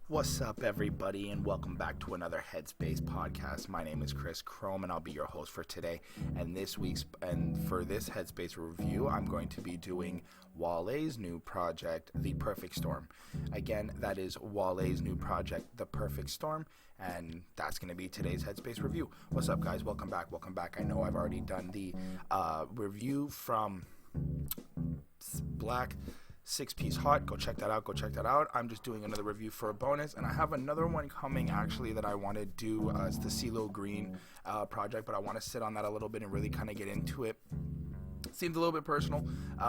What's up, everybody, and welcome back to another Headspace podcast. My name is Chris Chrome, and I'll be your host for today. And for this Headspace review, I'm going to be doing Wale's new project, The Perfect Storm. Again, that is Wale's new project, The Perfect Storm, and that's going to be today's Headspace review. What's up, guys? Welcome back. I know I've already done the review from Black 6-piece hot. Go check that out. I'm just doing another review for a bonus, and I have another one coming actually that I want to do. It's the CeeLo Green project, but I want to sit on that a little bit and really kind of get into it. Seems a little bit personal.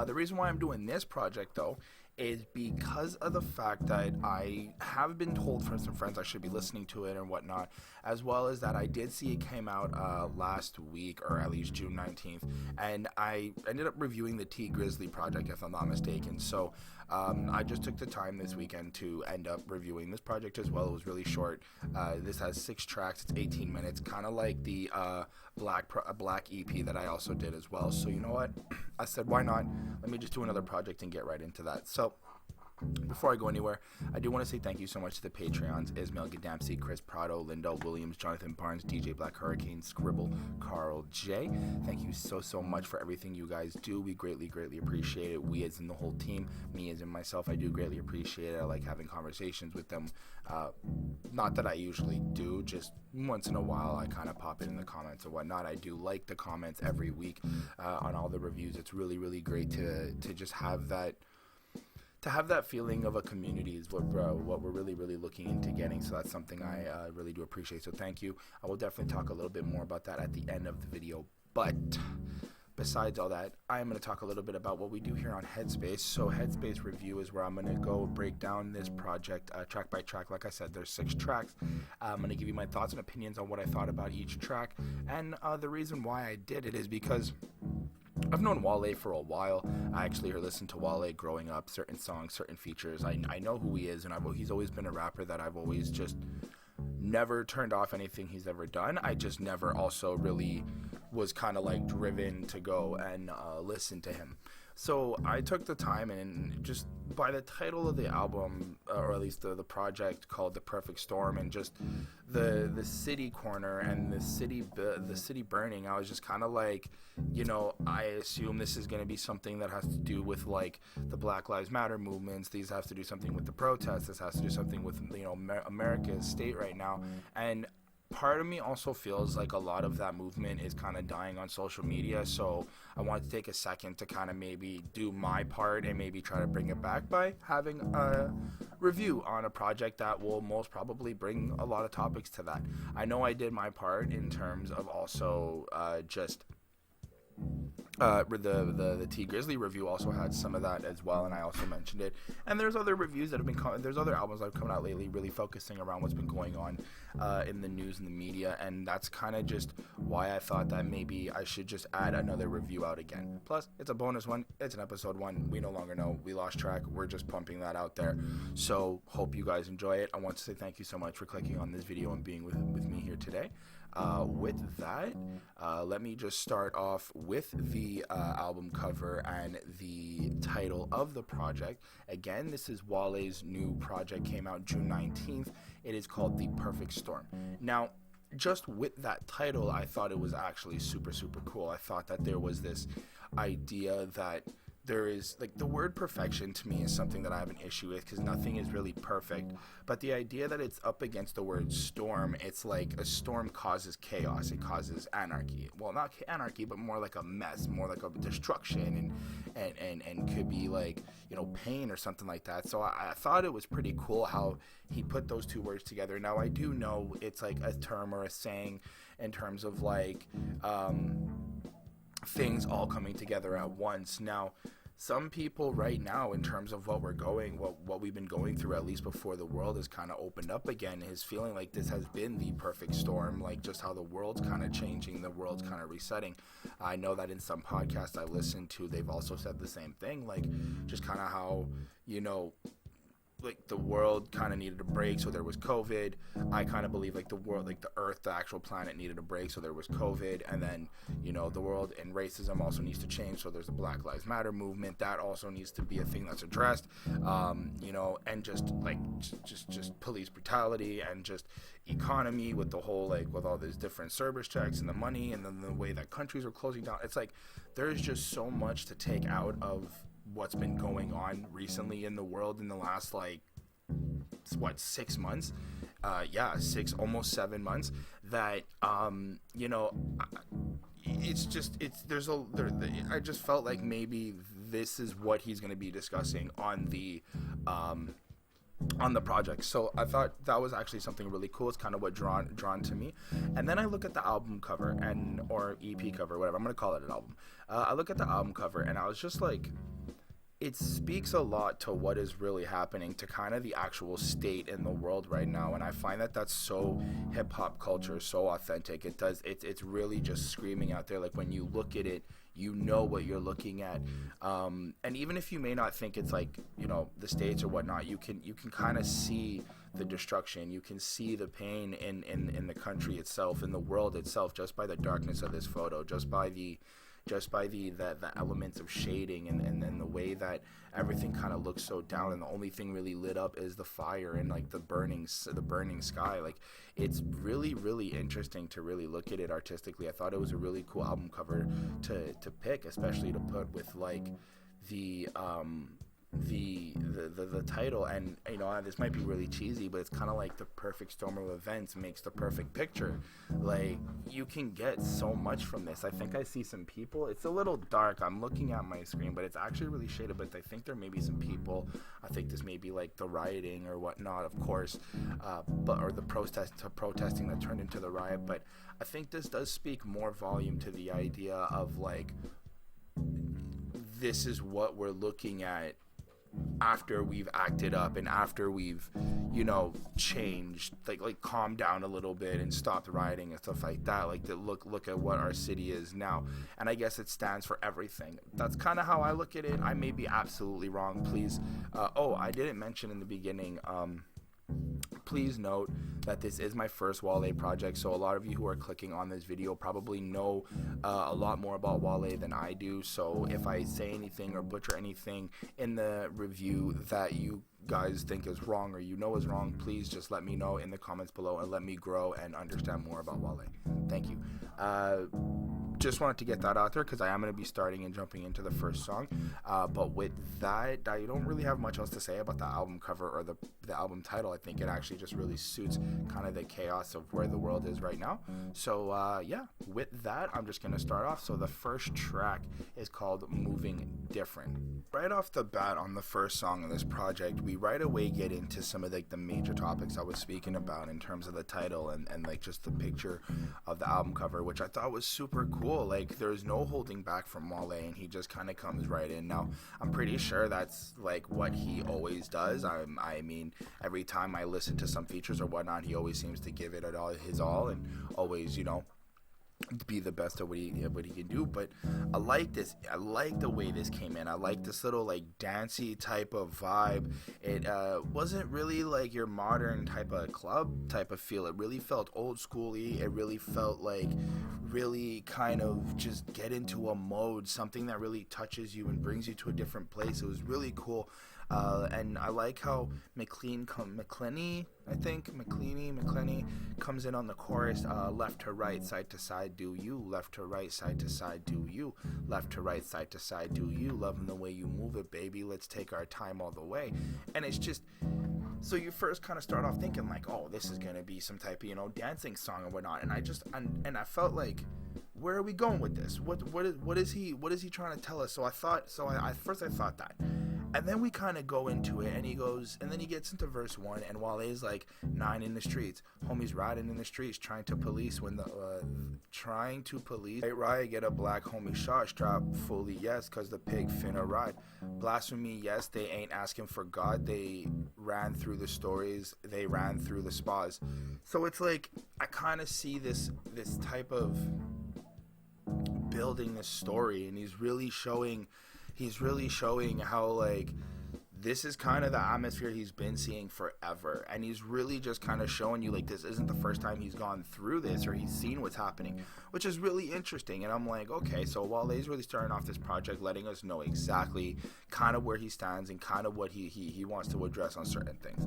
The reason why I'm doing this project though is because of the fact that I have been told from some friends I should be listening to it and whatnot, as well as that I did see it came out last week, or at least June 19th, and I ended up reviewing the T Grizzly project, if I'm not mistaken. So I just took the time this weekend to end up reviewing this project as well. It was really short. This has 6 tracks. It's 18 minutes, kind of like the Black EP that I also did as well. So you know what? I said, why not? Let me just do another project and get right into that. So before I go anywhere, I do want to say thank you so much to the Patreons: Ismail Gadamsi, Chris Prado, Lindell Williams, Jonathan Barnes, DJ Black Hurricane, Scribble, Carl J. Thank you so much for everything you guys do. We greatly appreciate it. We as in the whole team, me as in myself, I do greatly appreciate it. I like having conversations with them. Not that I usually do, just once in a while I kind of pop it in the comments and whatnot. I do like the comments every week on all the reviews. It's really great to just have that. To have that feeling of a community is what we're really looking into getting. So that's something I really do appreciate. So thank you. I will definitely talk a little bit more about that at the end of the video. But besides all that, I'm going to talk a little bit about what we do here on Headspace. So Headspace review is where I'm going to go break down this project track by track. Like I said, there's 6 tracks. I'm going to give you my thoughts and opinions on what I thought about each track. And the reason why I did it is because I've known Wale for a while. I actually listened to Wale growing up, certain songs, certain features. I know who he is, and he's always been a rapper that I've always just never turned off anything he's ever done. I just never also really was kind of like driven to go and listen to him. So I took the time, and just by the title of the album, or at least the project called The Perfect Storm, and just the city corner and the city burning, I was just kind of like, you know, I assume this is going to be something that has to do with like the Black Lives Matter movements. These have to do something with the protests. This has to do something with, you know, America's state right now. And part of me also feels like a lot of that movement is kind of dying on social media, so I wanted to take a second to kind of maybe do my part and maybe try to bring it back by having a review on a project that will most probably bring a lot of topics to that. I know I did my part in terms of also the T Grizzly review also had some of that as well, and I also mentioned it. And there's other reviews that have been there's other albums that have come out lately really focusing around what's been going on in the news and the media, and that's kind of just why I thought that maybe I should just add another review out again. Plus, it's a bonus one, it's an episode 1. We no longer know, we lost track, we're just pumping that out there. So hope you guys enjoy it. I want to say thank you so much for clicking on this video and being with me here today. With that, let me just start off with the album cover and the title of the project. Again, this is Wale's new project, came out June 19th. It is called The Perfect Storm. Now, just with that title, I thought it was actually super cool. I thought that there was this idea that there is, like, the word perfection to me is something that I have an issue with, because nothing is really perfect, but the idea that it's up against the word storm, it's like a storm causes chaos, it causes anarchy. Well, not anarchy, but more like a mess, more like a destruction, and could be like, you know, pain or something like that. So I thought it was pretty cool how he put those two words together. Now, I do know it's like a term or a saying in terms of like things all coming together at once. Now, some people right now, in terms of what we've been going through, at least before the world has kind of opened up again, is feeling like this has been the perfect storm, like just how the world's kind of changing, the world's kind of resetting. I know that in some podcasts I listened to, they've also said the same thing, like just kind of how, you know, like the world kind of needed a break, so there was COVID. I kind of believe like the world, like the earth, the actual planet needed a break, so there was COVID. And then, you know, the world and racism also needs to change, so there's the Black Lives Matter movement that also needs to be a thing that's addressed. You know, and just like just police brutality and just economy with the whole, like with all these different service checks and the money and then the way that countries are closing down. It's like there's just so much to take out of what's been going on recently in the world in the last, like, what, 6 months, almost 7 months, that you know, I just felt like maybe this is what he's going to be discussing on the project. So I thought that was actually something really cool. It's kind of what drawn to me. And then I look at the album cover or EP cover, whatever, I'm gonna call it an album. I look at the album cover and I was just like, it speaks a lot to what is really happening, to kind of the actual state in the world right now. And I find that that's so hip hop culture, so authentic. It's really just screaming out there. Like when you look at it, you know what you're looking at. And even if you may not think it's like, you know, the States or whatnot, you can kind of see the destruction. You can see the pain in the country itself, in the world itself, just by the darkness of this photo, just by the elements of shading and the way that everything kind of looks so down, and the only thing really lit up is the fire and like the burning sky. Like, it's really, really interesting to really look at it artistically. I thought it was a really cool album cover to pick, especially to put with like the title. And you know, this might be really cheesy, but it's kind of like the perfect storm of events makes the perfect picture. Like, you can get so much from this. I think I see some people, it's a little dark, I'm looking at my screen, but it's actually really shaded, but I think there may be some people, I think this may be like the rioting or whatnot, of course, or the protesting that turned into the riot. But I think this does speak more volume to the idea of like, this is what we're looking at after we've acted up and after we've, you know, changed, like calmed down a little bit and stopped rioting and stuff like that. Like, to look at what our city is now. And I guess it stands for everything. That's kind of how I look at it. I may be absolutely wrong. Please, I didn't mention in the beginning, please note that this is my first Wale project, so a lot of you who are clicking on this video probably know a lot more about Wale than I do. So if I say anything or butcher anything in the review that you guys think is wrong or you know is wrong, please just let me know in the comments below and let me grow and understand more about Wale. Thank you. Just wanted to get that out there because I am going to be starting and jumping into the first song. But with that, I don't really have much else to say about the album cover or the album title. I think it actually just really suits kind of the chaos of where the world is right now. So yeah, with that, I'm just going to start off. So the first track is called Moving Different. Right off the bat on the first song of this project, we right away get into some of like the major topics I was speaking about in terms of the title and like just the picture of the album cover, which I thought was super cool. Like, there's no holding back from Wale, and he just kind of comes right in. Now, I'm pretty sure that's like what he always does. I mean, every time I listen to some features or whatnot, he always seems to give it his all and always, you know, be the best at what he can do. But I like this. I like the way this came in. I like this little like dancey type of vibe. It wasn't really like your modern type of club type of feel. It really felt old schooly. It really felt like really kind of just get into a mode, something that really touches you and brings you to a different place. It was really cool. And I like how McLeany comes in on the chorus, left to right, side to side, do you, left to right, side to side, do you, left to right, side to side, do you, loving the way you move it, baby, let's take our time all the way. And it's just, so you first kind of start off thinking like, oh, this is going to be some type of, you know, dancing song or whatnot. And I felt like, where are we going with this? What is he trying to tell us? So I thought that. And then we kind of go into it, and then he gets into verse 1, and Wale's like, 9 in the streets, homies riding in the streets, trying to police, Hey, riot, get a black homie shot, strap fully, yes, cause the pig finna ride. Blasphemy, yes, they ain't asking for God, they ran through the stories, they ran through the spas. So it's like, I kind of see this type of building this story, and he's really showing how like this is kind of the atmosphere he's been seeing forever, and he's really just kind of showing you like this isn't the first time he's gone through this or he's seen what's happening, which is really interesting. And I'm like, okay, so Wale's really starting off this project letting us know exactly kind of where he stands and kind of what he wants to address on certain things.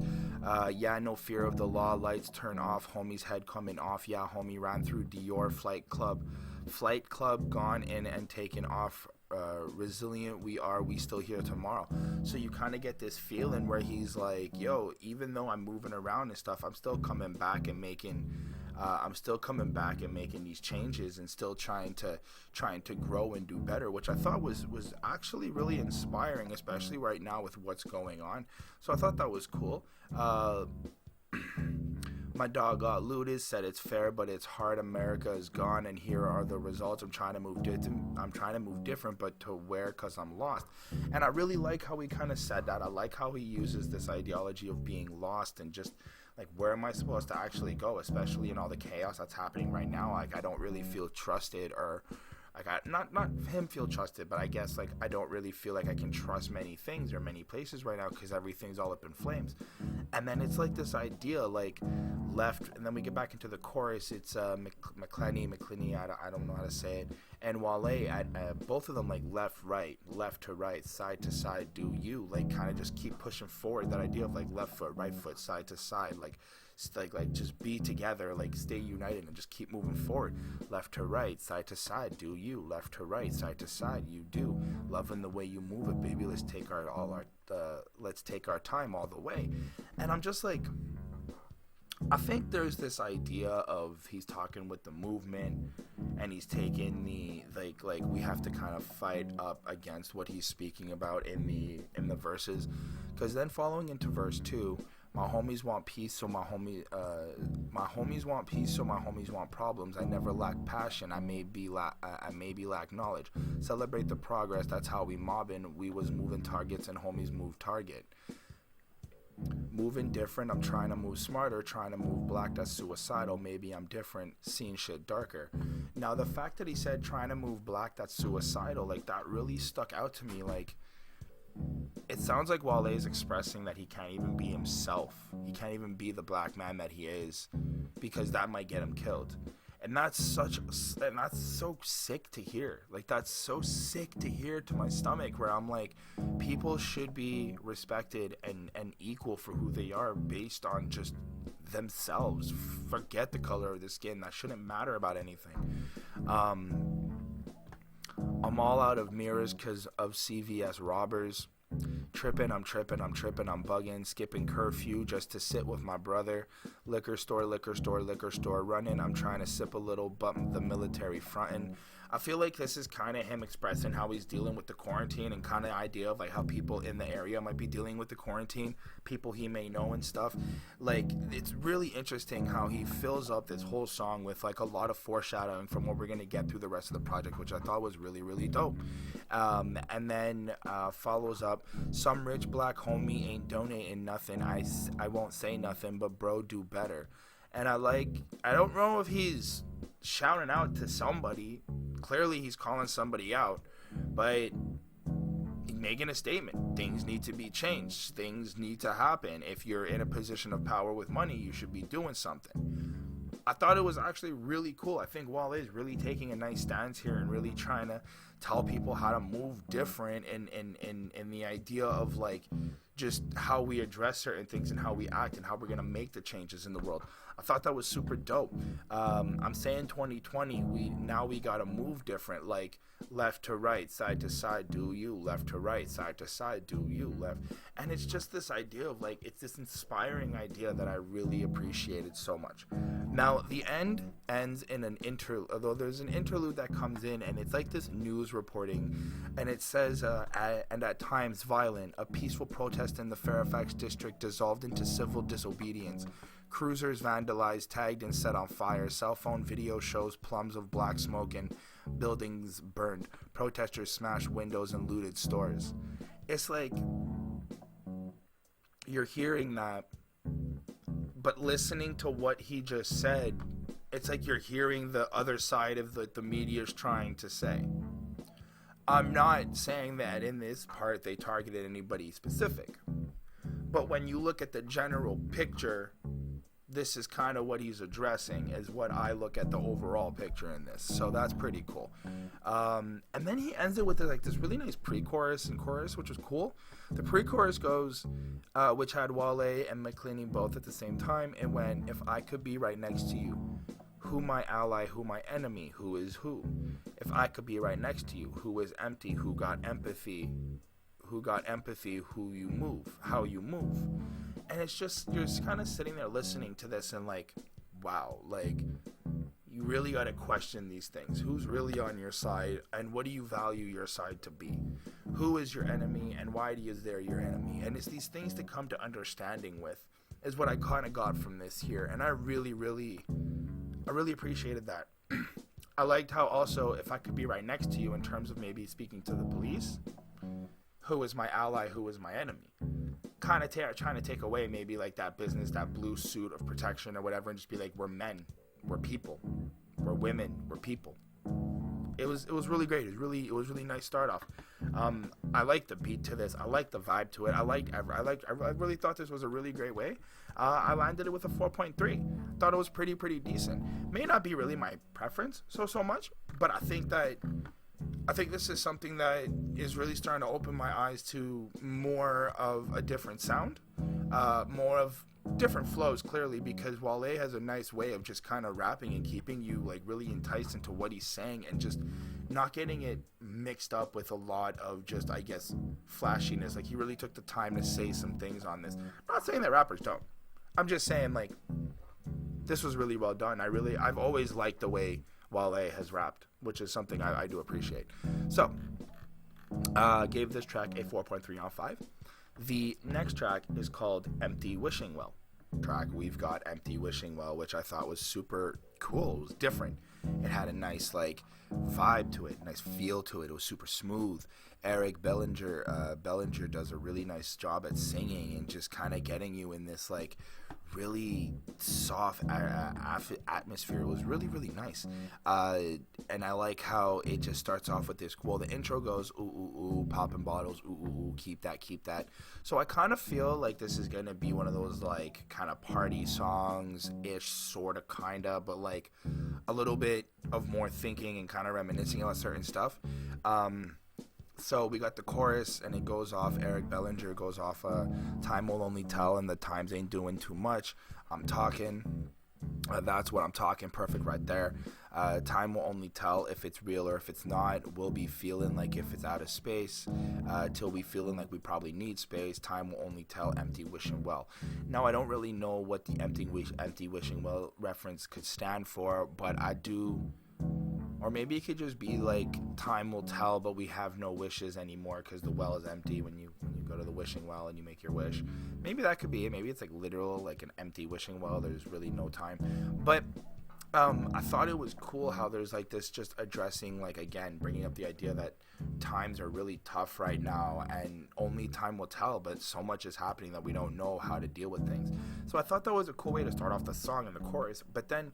Yeah, no fear of the law, lights turn off, homie's head coming off, yeah, homie ran through Dior, flight club gone in and taken off, resilient we still here tomorrow. So you kind of get this feeling where he's like, yo, even though I'm moving around and stuff, I'm still coming back and making these changes and still trying to grow and do better, which I thought was actually really inspiring, especially right now with what's going on. So I thought that was cool. My dog got looted, said it's fair, but it's hard. America is gone, and here are the results. I'm trying to move different, but to where? Because I'm lost. And I really like how he kind of said that. I like how he uses this ideology of being lost and just like, where am I supposed to actually go, especially in all the chaos that's happening right now. Like, I don't really feel trusted, or like, not him feel trusted, but I guess like I don't really feel like I can trust many things or many places right now because everything's all up in flames. And then it's like this idea like left, and then we get back into the chorus. It's McClenny, I don't know how to say it, and Wale at both of them, like left to right, side to side, do you, like kind of just keep pushing forward that idea of like left foot, right foot, side to side, like just be together, like stay united and just keep moving forward. Left to right, side to side, do you. Left to right, side to side, you do. Loving the way you move it, baby. Let's take our time all the way. And I'm just like, I think there's this idea of he's talking with the movement, and he's taking the like we have to kind of fight up against what he's speaking about in the verses, because then following into verse 2, my homies want peace, so my homies want peace, so my homies want problems. I never lack passion, I maybe lack knowledge. Celebrate the progress, that's how we mobbin'. We was moving targets and homies move target. Moving different, I'm trying to move smarter, trying to move black, that's suicidal. Maybe I'm different, seeing shit darker. Now the fact that he said trying to move black, that's suicidal, like that really stuck out to me. Like, it sounds like Wale is expressing that he can't even be himself. He can't even be the black man that he is, because that might get him killed. And that's so sick to hear. Like, that's so sick to hear to my stomach, where I'm like, people should be respected and equal for who they are based on just themselves. Forget the color of the skin. That shouldn't matter about anything. I'm all out of mirrors because of CVS robbers. I'm tripping, I'm bugging, skipping curfew just to sit with my brother. Liquor store, running. I'm trying to sip a little, but the military frontin'. I feel like this is kind of him expressing how he's dealing with the quarantine, and kind of idea of like how people in the area might be dealing with the quarantine, people he may know and stuff. Like, it's really interesting how he fills up this whole song with like a lot of foreshadowing from what we're going to get through the rest of the project, which I thought was really, really dope. And then follows up, some rich black homie ain't donating nothing. I won't say nothing, but bro, do better. And I don't know if he's shouting out to somebody. Clearly he's calling somebody out, but he's making a statement. Things need to be changed. Things need to happen. If you're in a position of power with money, you should be doing something. I thought it was actually really cool. I think Wale is really taking a nice stance here and really trying to tell people how to move different in the idea of like just how we address certain things and how we act and how we're going to make the changes in the world. I thought that was super dope. I'm saying 2020, we got to move different, like left to right, side to side, do you. Left to right, side to side, do you. Left. And it's just this idea of like, it's this inspiring idea that I really appreciated so much. Now, the end ends in an interlude, although there's an interlude that comes in, and it's like this news reporting, and it says, and at times violent, a peaceful protest in the Fairfax district dissolved into civil disobedience. Cruisers vandalized, tagged, and set on fire. Cell phone video shows plumes of black smoke and buildings burned. Protesters smashed windows and looted stores. It's like, you're hearing that, but listening to what he just said, it's like you're hearing the other side of the media's trying to say. I'm not saying that in this part they targeted anybody specific, but when you look at the general picture, this is kind of what he's addressing, is what I look at the overall picture in this. So that's pretty cool. And then he ends it with like this really nice pre-chorus and chorus, which was cool. The pre-chorus goes, which had Wale and McClinney both at the same time. It went, if I could be right next to you, who my ally, who my enemy, who is who? If I could be right next to you, who is empty, who got empathy, who you move, how you move. And it's just, you're just kind of sitting there listening to this and like, wow, like, you really got to question these things. Who's really on your side, and what do you value your side to be? Who is your enemy, and why is there your enemy? And it's these things to come to understanding with, is what I kind of got from this here. And I really appreciated that. I liked how also, if I could be right next to you in terms of maybe speaking to the police, who is my ally, who is my enemy? Kind of trying to take away maybe like that business, that blue suit of protection or whatever, and just be like, we're men, we're people, we're women, we're people. It was really great. It was really nice start off. I liked the beat to this. I liked the vibe to it. I really thought this was a really great way. I landed it with a 4.3. Thought it was pretty decent. May not be really my preference so much, but I think this is something that is really starting to open my eyes to more of a different sound, more of different flows, clearly, because Wale has a nice way of just kind of rapping and keeping you like really enticed into what he's saying, and just not getting it mixed up with a lot of just, I guess, flashiness. Like, he really took the time to say some things on this. I'm not saying that rappers don't. I'm just saying, like, this was really well done. I've always liked the way Wale has rapped, which is something I do appreciate. So, gave this track a 4.3 out of 5. The next track is called Empty Wishing Well. Track, we've got Empty Wishing Well, which I thought was super cool. It was different. It had a nice like vibe to it, nice feel to it. It was super smooth. Eric Bellinger does a really nice job at singing and just kind of getting you in this like really soft atmosphere. It was really nice. And I like how it just starts off with this. Well, the intro goes, ooh, ooh, ooh, popping bottles, ooh, ooh, ooh, keep that. So I kind of feel like this is going to be one of those like kind of party songs-ish, sort of, kind of, but like a little bit of more thinking and kind of reminiscing about certain stuff. So we got the chorus, and it goes off. Eric Bellinger goes off, time will only tell, and the times ain't doing too much. I'm talking. That's what I'm talking. Perfect right there. Time will only tell if it's real or if it's not. We'll be feeling like if it's out of space, till we feeling like we probably need space. Time will only tell. Empty wishing well. Now, I don't really know what the empty wishing well reference could stand for, but I do. Or maybe it could just be like, time will tell, but we have no wishes anymore because the well is empty when you go to the wishing well and you make your wish. Maybe that could be it. Maybe it's like literal, like an empty wishing well. There's really no time. But I thought it was cool how there's like this just addressing, like, again, bringing up the idea that times are really tough right now and only time will tell, but so much is happening that we don't know how to deal with things. So I thought that was a cool way to start off the song and the chorus. But then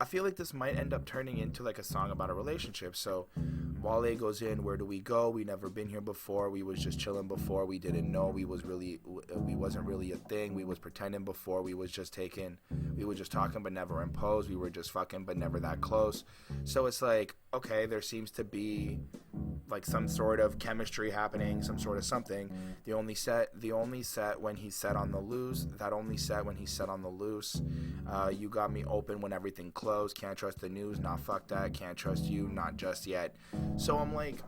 I feel like this might end up turning into like a song about a relationship. So Wale goes in, where do we go? We never been here before. We was just chilling before. We didn't know we wasn't really a thing. We was pretending before. We was just talking but never imposed. We were just fucking but never that close. So it's like, okay, there seems to be like some sort of chemistry happening, some sort of something. The only set when he set on the loose. That only set when he set on the loose. You got me open when everything closed. Can't trust the news. Nah, fuck that. Can't trust you. Not just yet. So I'm like,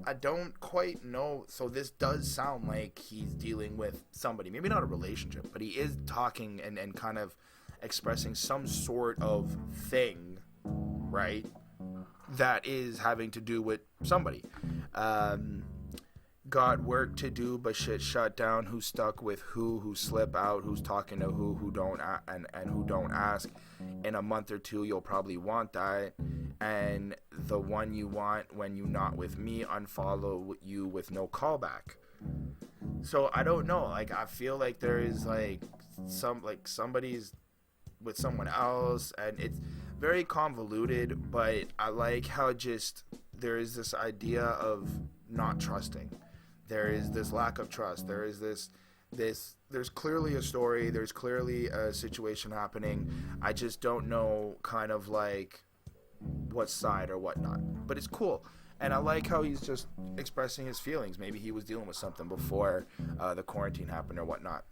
I don't quite know. So this does sound like he's dealing with somebody. Maybe not a relationship, but he is talking and kind of expressing some sort of thing, right? That is having to do with somebody. Got work to do, but shit shut down. Who's stuck with who slip out, who's talking to who don't and who don't ask. In a month or two, you'll probably want that. And the one you want when you not with me, unfollow you with no callback. So I don't know. Like, I feel like there is like somebody's with someone else, and it's very convoluted, but I like how just there is this idea of not trusting. There is this lack of trust. There is there's clearly a story. There's clearly a situation happening. I just don't know kind of like what side or whatnot. But it's cool. And I like how he's just expressing his feelings. Maybe he was dealing with something before the quarantine happened or whatnot.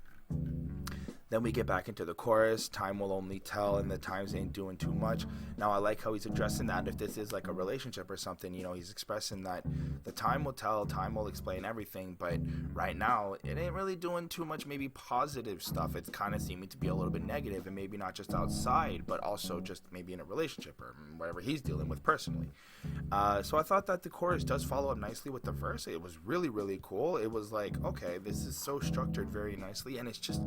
Then we get back into the chorus. Time will only tell, and the times ain't doing too much. Now I like how he's addressing that. If this is like a relationship or something, you know, he's expressing that the time will tell, time will explain everything. But right now, it ain't really doing too much maybe positive stuff. It's kind of seeming to be a little bit negative, and maybe not just outside, but also just maybe in a relationship or whatever he's dealing with personally. So I thought that the chorus does follow up nicely with the verse. It was really, really cool. It was like, okay, this is so structured very nicely, and it's just...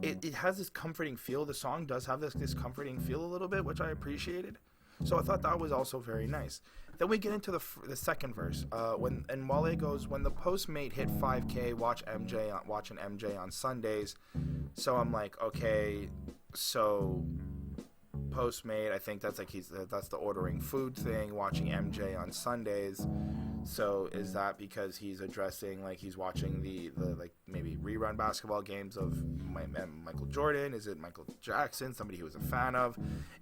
It has this comforting feel. The song does have this comforting feel a little bit, which I appreciated. So I thought that was also very nice. Then we get into the second verse. And Wale goes, when the Postmate hit 5K, watching MJ on Sundays. So I'm like, okay, so Postmate, I think that's like that's the ordering food thing, watching MJ on Sundays. So is that because he's addressing, like, he's watching the like maybe rerun basketball games of Michael Jordan? Is it Michael Jackson, somebody he was a fan of?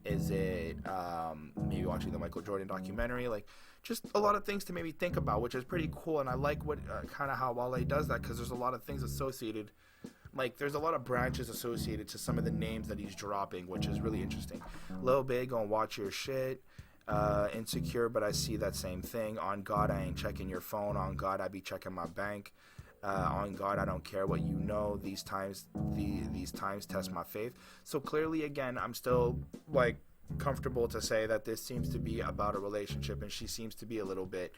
Is it maybe watching the Michael Jordan documentary? Like, just a lot of things to maybe think about, which is pretty cool. And I like what kind of how Wale does that, because there's a lot of things associated. Like, there's a lot of branches associated to some of the names that he's dropping, which is really interesting. Lil Big on Watch Your Shit. Insecure, but I see that same thing. On God, I ain't checking your phone. On God, I be checking my bank. On God, I don't care what you know. These times test my faith. So clearly, again, I'm still like comfortable to say that this seems to be about a relationship, and she seems to be a little bit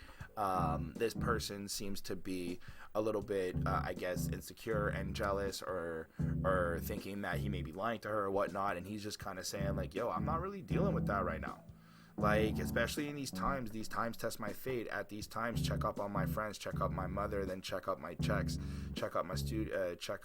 this person seems to be a little bit I guess insecure and jealous, or thinking that he may be lying to her or whatnot, and he's just kind of saying like, yo, I'm not really dealing with that right now. Like, especially in these times test my fate. At these times, check up on my friends, check up my mother, then check up my checks, check up my studio, check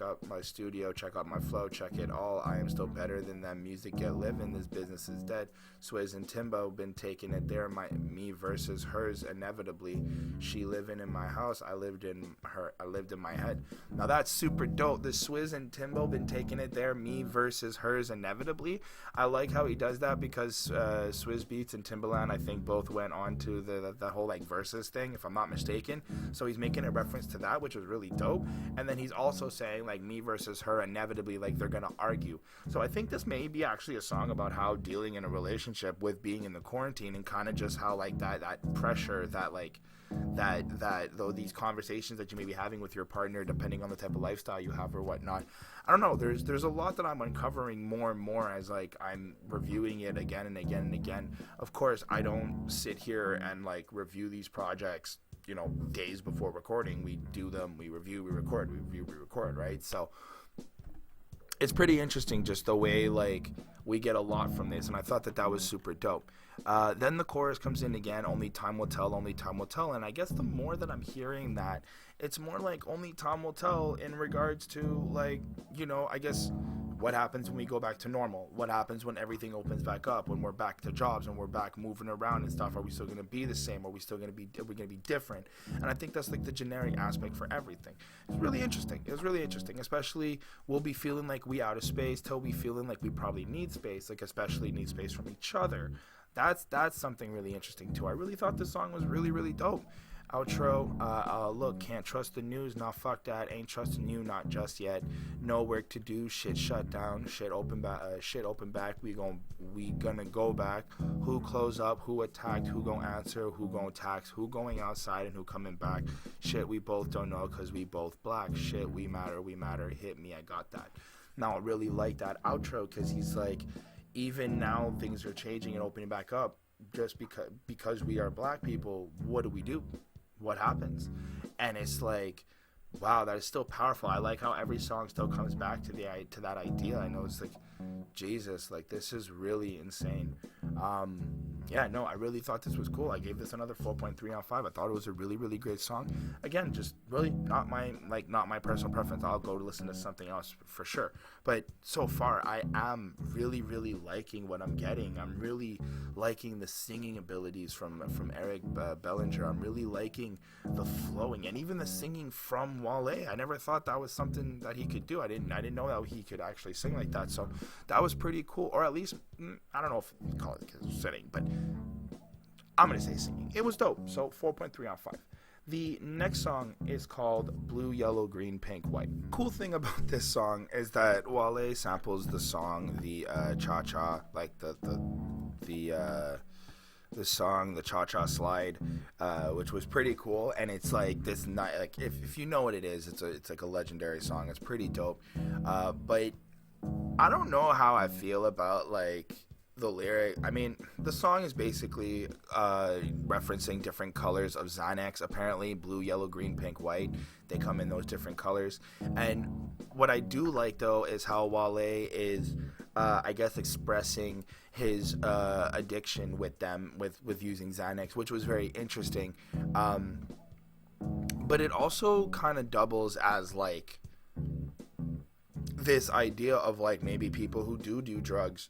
up my flow, check it all. I am still better than them. Music get living, this business is dead. Swizz and Timbo been taking it there. Me versus hers, inevitably. She living in my house, I lived in my head. Now that's super dope. The Swizz and Timbo been taking it there. Me versus hers, inevitably. I like how he does that, because Swizz Beatz and Timbaland, I think, both went on to the whole like versus thing, if I'm not mistaken. So he's making a reference to that, which was really dope. And then he's also saying like me versus her, inevitably, like they're gonna argue. So I think this may be actually a song about how dealing in a relationship with being in the quarantine, and kind of just how like that pressure, that like that though these conversations that you may be having with your partner, depending on the type of lifestyle you have or whatnot. I don't know, there's a lot that I'm uncovering more and more as like I'm reviewing it again and again and again. Of course, I don't sit here and like review these projects, you know, days before recording. We do them, we review, we record, we review, we record, right? So it's pretty interesting just the way like we get a lot from this, and I thought that was super dope. Then the chorus comes in again, only time will tell, only time will tell. And I guess the more that I'm hearing that, it's more like only time will tell in regards to like, you know, I guess what happens when we go back to normal? What happens when everything opens back up, when we're back to jobs and we're back moving around and stuff? Are we still going to be the same? Are we going to be different? And I think that's like the generic aspect for everything. It's really interesting. It was really interesting, especially we'll be feeling like we out of space till we feeling like we probably need space, like especially need space from each other. That's something really interesting too. I really thought this song was really, really dope. Outro, look, can't trust the news, nah, fuck that, ain't trusting you, not just yet, no work to do, shit shut down, shit open back, we gonna go back, who close up, who attacked, who gon' answer, who gon' tax, who going outside and who coming back, shit we both don't know cause we both black, shit we matter, hit me, I got that. Now I really like that outro, cause he's like, even now things are changing and opening back up, just because we are black people, what do? What happens? And it's like, wow, that is still powerful. I like how every song still comes back to that idea. I know it's like, Jesus, like this is really insane. yeah, no, I really thought this was cool. I gave this another 4.3 out of 5. I thought it was a really, really great song. Again, just really not my personal preference. I'll go to listen to something else for sure. But so far, I am really, really liking what I'm getting. I'm really liking the singing abilities from Eric Bellinger. I'm really liking the flowing and even the singing from Wale. I never thought that was something that he could do. I didn't know that he could actually sing like that. So that was pretty cool. Or at least, I don't know if you call it singing, but I'm going to say singing. It was dope. So 4.3 out of 5. The next song is called Blue, Yellow, Green, Pink, White. Cool thing about this song is that Wale samples the song, the cha-cha, like the song, the cha-cha slide, which was pretty cool. And it's like this night, like if you know what it is, it's like a legendary song. It's pretty dope. But I don't know how I feel about like the lyric. I mean, the song is basically referencing different colors of Xanax. Apparently, blue, yellow, green, pink, white. They come in those different colors. And what I do like though is how Wale is, I guess, expressing his addiction with them, with using Xanax, which was very interesting. But it also kind of doubles as like this idea of like maybe people who do drugs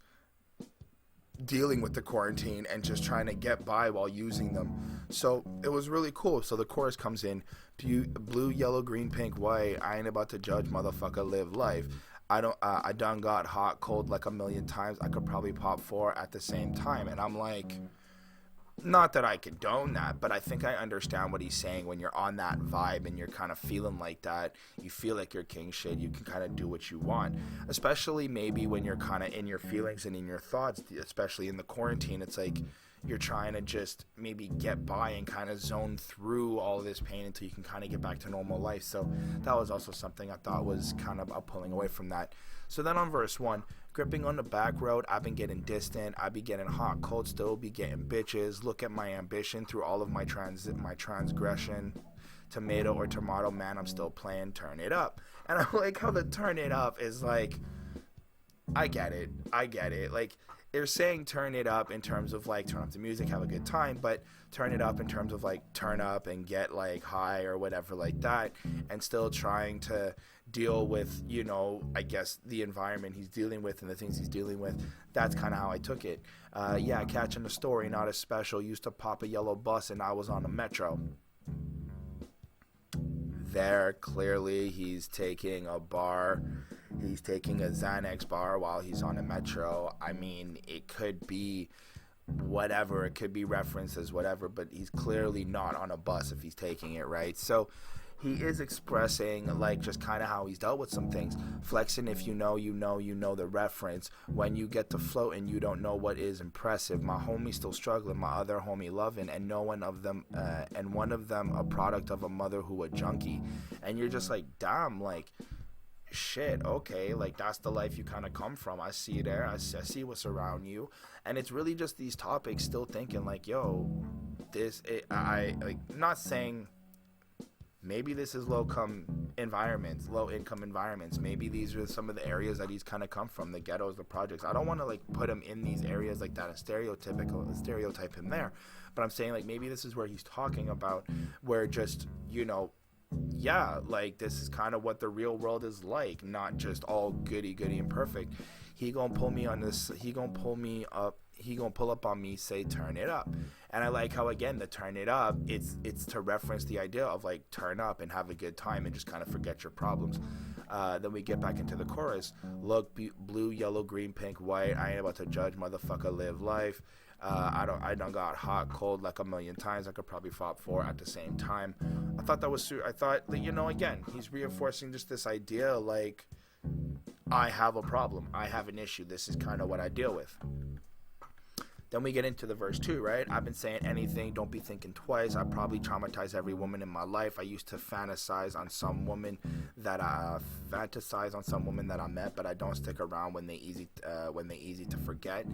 dealing with the quarantine and just trying to get by while using them. So it was really cool. So the chorus comes in, do you blue, yellow, green, pink, white, I ain't about to judge, motherfucker, live life. I done got hot, cold like a million times. I could probably pop 4 at the same time. And I'm like, not that I condone that, but I think I understand what he's saying. When you're on that vibe and you're kind of feeling like that, you feel like you're king shit, you can kind of do what you want, especially maybe when you're kind of in your feelings and in your thoughts, especially in the quarantine. It's like you're trying to just maybe get by and kind of zone through all this pain until you can kind of get back to normal life. So that was also something I thought was kind of pulling away from that. So then on verse 1, gripping on the back road, I've been getting distant, I be getting hot, cold, still be getting bitches. Look at my ambition through all of my transgression. Tomato or tomato, man, I'm still playing, turn it up. And I like how the turn it up is like, I get it. Like, they're saying turn it up in terms of like turn up the music, have a good time, but turn it up in terms of like turn up and get like high or whatever like that, and still trying to deal with, you know, I guess the environment he's dealing with and the things he's dealing with. That's kind of how I took it. Yeah, catching the story, not as special. Used to pop a yellow bus and I was on the metro. There, clearly he's taking a bar. He's taking a Xanax bar while he's on a metro. I mean, it could be whatever. It could be referenced as whatever, but he's clearly not on a bus if he's taking it, right? So he is expressing like just kind of how he's dealt with some things, flexing. If you know the reference. When you get to float and you don't know what is impressive. My homie still struggling, my other homie loving, and one of them a product of a mother who a junkie. And you're just like, damn, like, shit, okay, like that's the life you kind of come from. I see you there. I see what's around you. And it's really just these topics, still thinking like, yo, I like, not saying maybe this is low income environments. Maybe these are some of the areas that he's kind of come from, the ghettos, the projects. I don't want to like put him in these areas like that and stereotype him there. But I'm saying like maybe this is where he's talking about, where just, you know, yeah, like this is kind of what the real world is like, not just all goody and perfect. He gonna pull me on this, he gonna pull me up, he gonna pull up on me, say turn it up. And I like how, again, the turn it up, it's to reference the idea of like turn up and have a good time and just kind of forget your problems. Then we get back into the chorus. Look, blue, yellow, green, pink, white, I ain't about to judge, motherfucker, live life. I done got hot, cold like a million times. I could probably pop 4 at the same time. I thought that was, I thought, you know, again, he's reinforcing just this idea like, I have a problem, I have an issue, this is kind of what I deal with. Then we get into the verse 2, right? I've been saying anything, don't be thinking twice. I probably traumatized every woman in my life. I used to fantasize on some woman that I met, but I don't stick around when they easy to forget.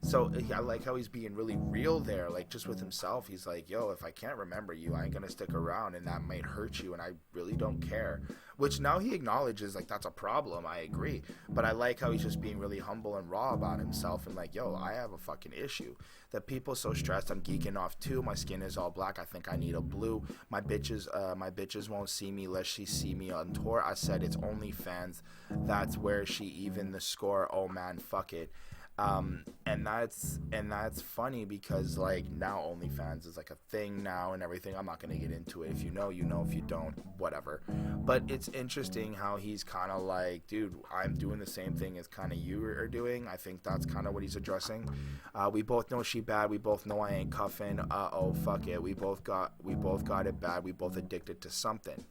So I like how he's being really real there, like just with himself. He's like, yo, if I can't remember you, I ain't gonna stick around, and that might hurt you, and I really don't care. which now he acknowledges like that's a problem. I agree, but I like how he's just being really humble and raw about himself and like, yo, I have a fucking issue. That people so stressed. I'm geeking off too. My skin is all black. I think I need a blue. My bitches won't see me unless she see me on tour. I said it's OnlyFans. That's where she even the score. Oh man, fuck it. And that's funny because like now OnlyFans is like a thing now and everything. I'm not gonna get into it. If you know, you know. If you don't, whatever. But it's interesting how he's kind of like, dude, I'm doing the same thing as kind of you are doing. I think that's kind of what he's addressing. We both know she bad. We both know I ain't cuffing. Oh fuck it. We both got it bad. We both addicted to something.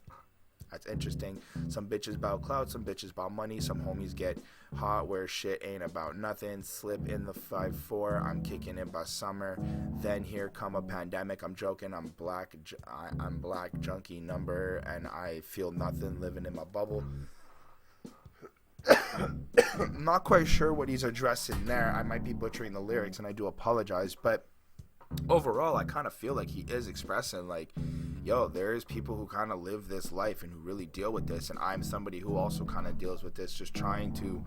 That's interesting. Some bitches about clout, some bitches about money, some homies get hot where shit ain't about nothing. Slip in the 5-4, I'm kicking it by summer. Then here come a pandemic. I'm joking. I'm black junkie number, and I feel nothing living in my bubble. I'm not quite sure what he's addressing there. I might be butchering the lyrics, and I do apologize, but overall, I kind of feel like he is expressing like, yo, there is people who kind of live this life and who really deal with this, and I'm somebody who also kind of deals with this, just trying to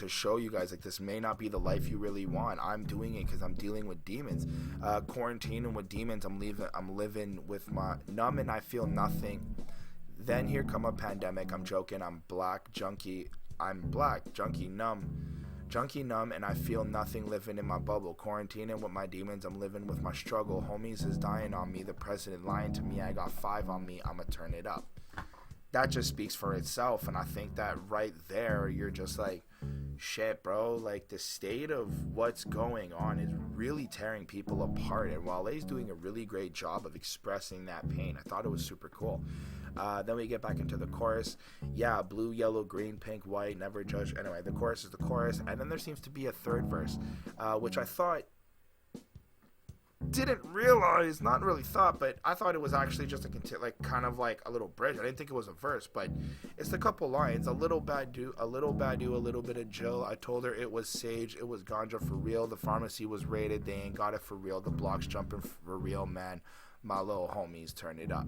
show you guys like this may not be the life you really want. I'm doing it because I'm dealing with demons, quarantining with demons. I'm living with my numb and I feel nothing. Then here come a pandemic. I'm joking. I'm black junkie numb, and I feel nothing living in my bubble. Quarantining with my demons, I'm living with my struggle. Homies is dying on me. The president lying to me. I got 5 on me. I'ma turn it up. That just speaks for itself, and I think that right there, you're just like, shit, bro. Like, the state of what's going on is really tearing people apart, and Wale's doing a really great job of expressing that pain. I thought it was super cool. Then we get back into the chorus. Yeah, blue, yellow, green, pink, white, never judge. Anyway, the chorus is the chorus. And then there seems to be a third verse, which I thought, didn't realize, not really thought, but I thought it was actually just kind of like a little bridge. I didn't think it was a verse, but it's a couple lines. A little badu, a little bit of Jill. I told her it was sage, it was ganja for real. The pharmacy was raided, they ain't got it for real. The block's jumping for real, man. My little homies turn it up.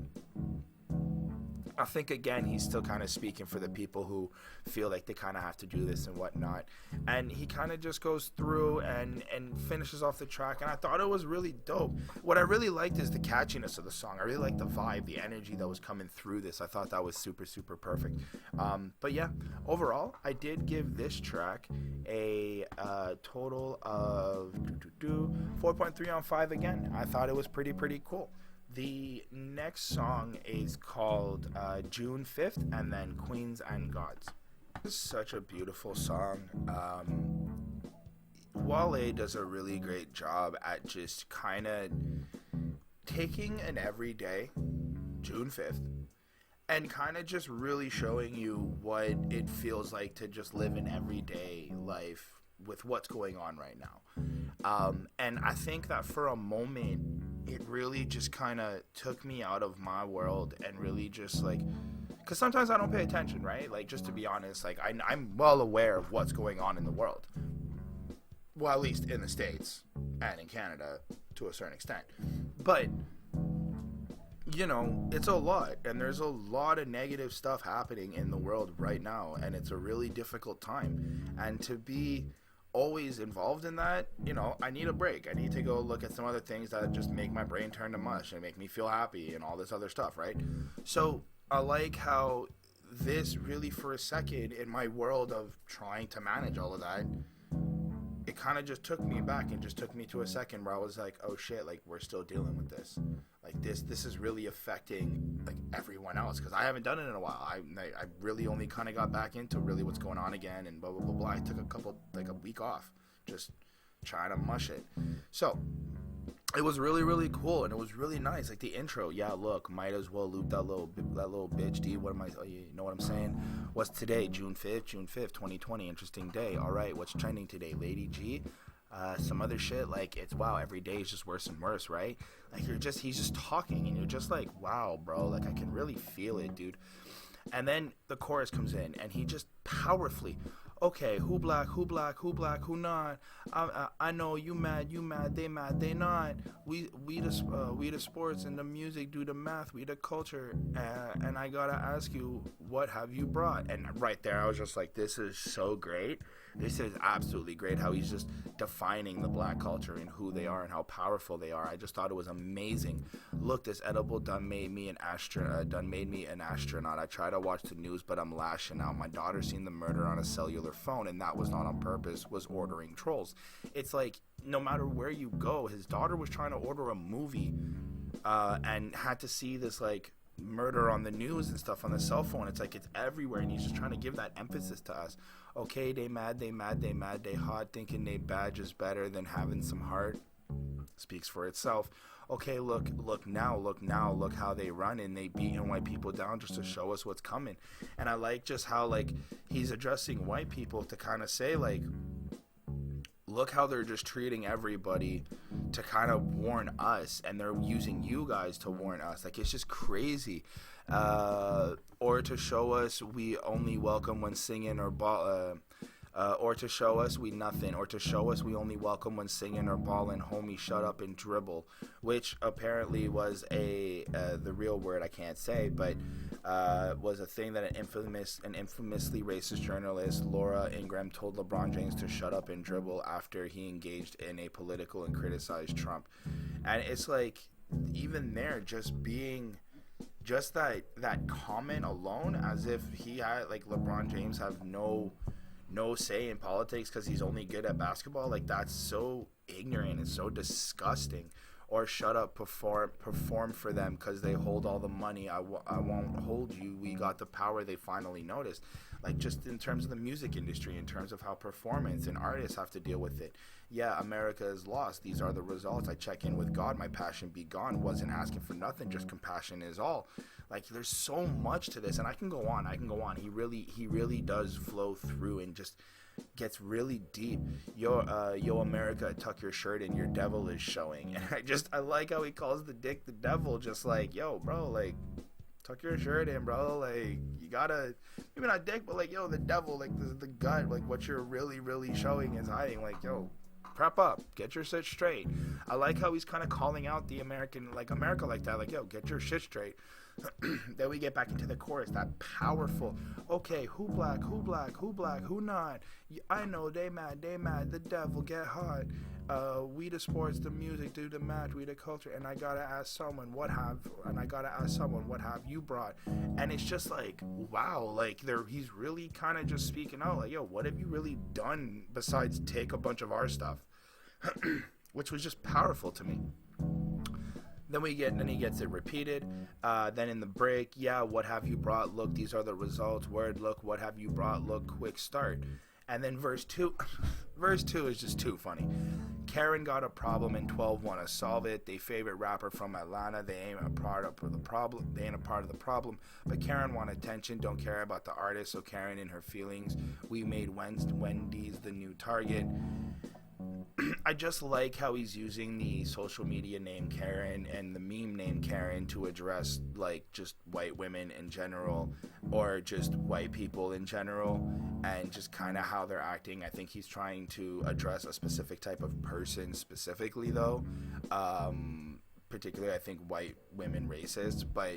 I think, again, he's still kind of speaking for the people who feel like they kind of have to do this and whatnot. And he kind of just goes through and finishes off the track. And I thought it was really dope. What I really liked is the catchiness of the song. I really liked the vibe, the energy that was coming through this. I thought that was super, super perfect. But yeah, overall, I did give this track a total of 4.3 on 5 again. I thought it was pretty cool. The next song is called June 5th, and then QueenZnGodZ. This is such a beautiful song. Wale does a really great job at just kind of taking an everyday June 5th and kind of just really showing you what it feels like to just live an everyday life with what's going on right now. And I think that for a moment, it really just kind of took me out of my world and really just like, because sometimes I don't pay attention, right? Like, just to be honest, like I'm well aware of what's going on in the world. Well, at least in the States and in Canada to a certain extent. But, you know, it's a lot, and there's a lot of negative stuff happening in the world right now, and it's a really difficult time. And to be always involved in that, you know, I need a break. I need to go look at some other things that just make my brain turn to mush and make me feel happy and all this other stuff, right? So I like how this really, for a second, in my world of trying to manage all of that, it kind of just took me back and just took me to a second where I was like, oh shit, like, we're still dealing with this. Like, this is really affecting, like, everyone else, because I haven't done it in a while. I really only kind of got back into really what's going on again and blah, blah, blah, blah. I took a week off, just trying to mush it. So it was really, really cool, and it was really nice. Like, the intro, yeah, look, might as well loop that little bitch, D. What am I, oh, you know what I'm saying? What's today? June 5th, 2020, interesting day. All right, what's trending today? Lady G? Some other shit, like, it's, wow, every day is just worse and worse, right? Like, he's just talking, and you're just like, wow, bro, like, I can really feel it, dude. And then the chorus comes in, and he just powerfully, Okay, who black, who black, who black, who not? I know you mad, they not. We the sports and the music do the math, we the culture, and I gotta ask you, what have you brought? And right there, I was just like, this is so great. This is absolutely great how he's just defining the black culture and who they are and how powerful they are. I just thought it was amazing. Look, this edible done made me an astronaut. I try to watch the news, but I'm lashing out. My daughter seen the murder on a cellular phone, and that was not on purpose, was ordering trolls. It's like, no matter where you go, his daughter was trying to order a movie and had to see this, like, murder on the news and stuff on the cell phone. It's like, it's everywhere, and he's just trying to give that emphasis to us. Okay, they mad, they hot, thinking they badge is better than having some heart. Speaks for itself. Okay, look how they run, and they beating white people down just to show us what's coming. And I like just how, like, he's addressing white people to kind of say, like, look how they're just treating everybody to kind of warn us, and they're using you guys to warn us. Like, it's just crazy. Or to show us we only welcome when singing or or to show us we nothing, or to show us we only welcome when singing or balling. Homie, shut up and dribble, which apparently was the real word I can't say, but was a thing that an infamously racist journalist, Laura Ingraham, told LeBron James to shut up and dribble after he engaged in a political and criticized Trump. And it's like, even there, just being just that comment alone, as if he had, like, LeBron James have no say in politics because he's only good at basketball. Like, that's so ignorant and so disgusting. Or shut up, perform for them because they hold all the money. I won't hold you. We got the power they finally noticed. Like, just in terms of the music industry, in terms of how performance and artists have to deal with it. Yeah, America is lost. These are the results. I check in with God. My passion be gone. Wasn't asking for nothing. Just compassion is all. Like, there's so much to this, and I can go on. He really does flow through and just gets really deep. Yo, America, tuck your shirt in, your devil is showing. And I like how he calls the dick the devil. Just like, yo, bro, like, tuck your shirt in, bro. Like, you gotta, maybe not dick, but like, yo, the devil, like, the gut, like, what you're really showing is hiding. Like, yo, prep up, get your shit straight. I like how he's kind of calling out the America like that. Like, yo, get your shit straight. Then we get back into the chorus, that powerful, okay, who black, who not? I know they mad, the devil get hot. We the sports, the music, do the match, we the culture, and I gotta ask someone what have you brought? And it's just like, wow, like, he's really kind of just speaking out, like, yo, what have you really done besides take a bunch of our stuff? Which was just powerful to me. Then he gets it repeated. Then in the break, yeah, what have you brought? Look, these are the results. Word, look, what have you brought? Look, quick start. And then verse 2 is just too funny. Karen got a problem and 12 want to solve it. They favorite rapper from Atlanta. They ain't a part of the problem. But Karen want attention, don't care about the artist. So Karen in her feelings. We made Wendy's the new target. I just like how he's using the social media name Karen and the meme name Karen to address, like, just white women in general, or just white people in general, and just kind of how they're acting. I think he's trying to address a specific type of person specifically, though. Particularly, I think white women racist, but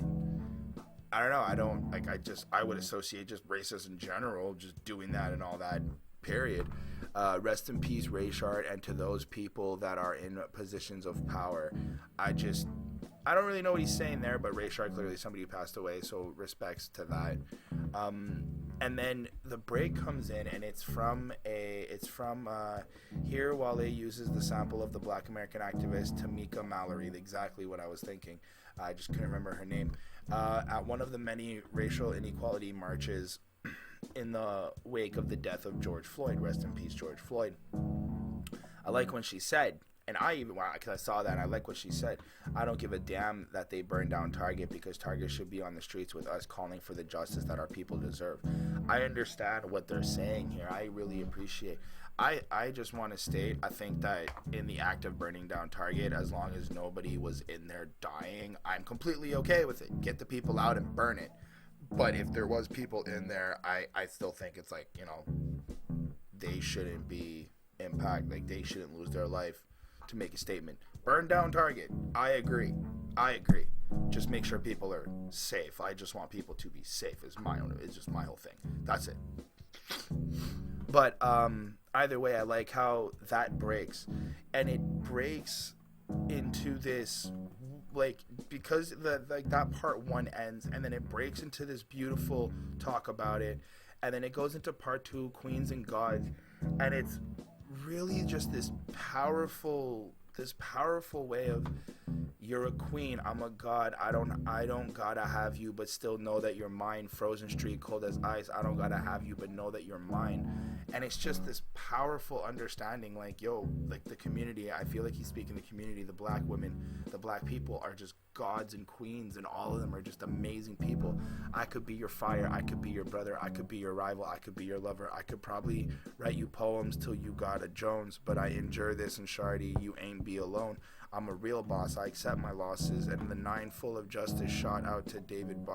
I don't know. I would associate just racist in general, just doing that and all that, period. Rest in peace, Rayshard, and to those people that are in positions of power. I don't really know what he's saying there, but Rayshard, clearly somebody who passed away, so respects to that. And then the break comes in, and it's from here Wale uses the sample of the Black American activist Tamika Mallory, exactly what I was thinking. I just couldn't remember her name. At one of the many racial inequality marches in the wake of the death of George Floyd, rest in peace, George Floyd. I like when she said, and because I saw that, and I like what she said, I don't give a damn that they burned down Target, because Target should be on the streets with us calling for the justice that our people deserve. I understand what they're saying here. I really appreciate. I just want to state, I think that in the act of burning down Target, as long as nobody was in there dying, I'm completely okay with it. Get the people out and burn it. But if there was people in there, I still think it's like, they shouldn't be impacted, like they shouldn't lose their life to make a statement. Burn down Target. I agree. Just make sure people are safe. I just want people to be safe. It's just my whole thing. That's it. But either way, I like how that breaks, and it breaks into this, like, because that part one ends, and then it breaks into this beautiful talk about it, and then it goes into part two, QueenZnGodZ, and it's really just this powerful way of, you're a queen, I'm a god, I don't gotta have you, but still know that you're mine. Frozen street, cold as ice, I don't gotta have you, but know that you're mine. And it's just this powerful understanding, like, yo, like the community, I feel like he's speaking the community, the black women, the black people are just gods and queens, and all of them are just amazing people. I could be your fire, I could be your brother, I could be your rival, I could be your lover, I could probably write you poems till you got a Jones, but I endure this, and Shardy, you ain't be alone. I'm a real boss, I accept my losses, and the 9 full of justice, shot out to David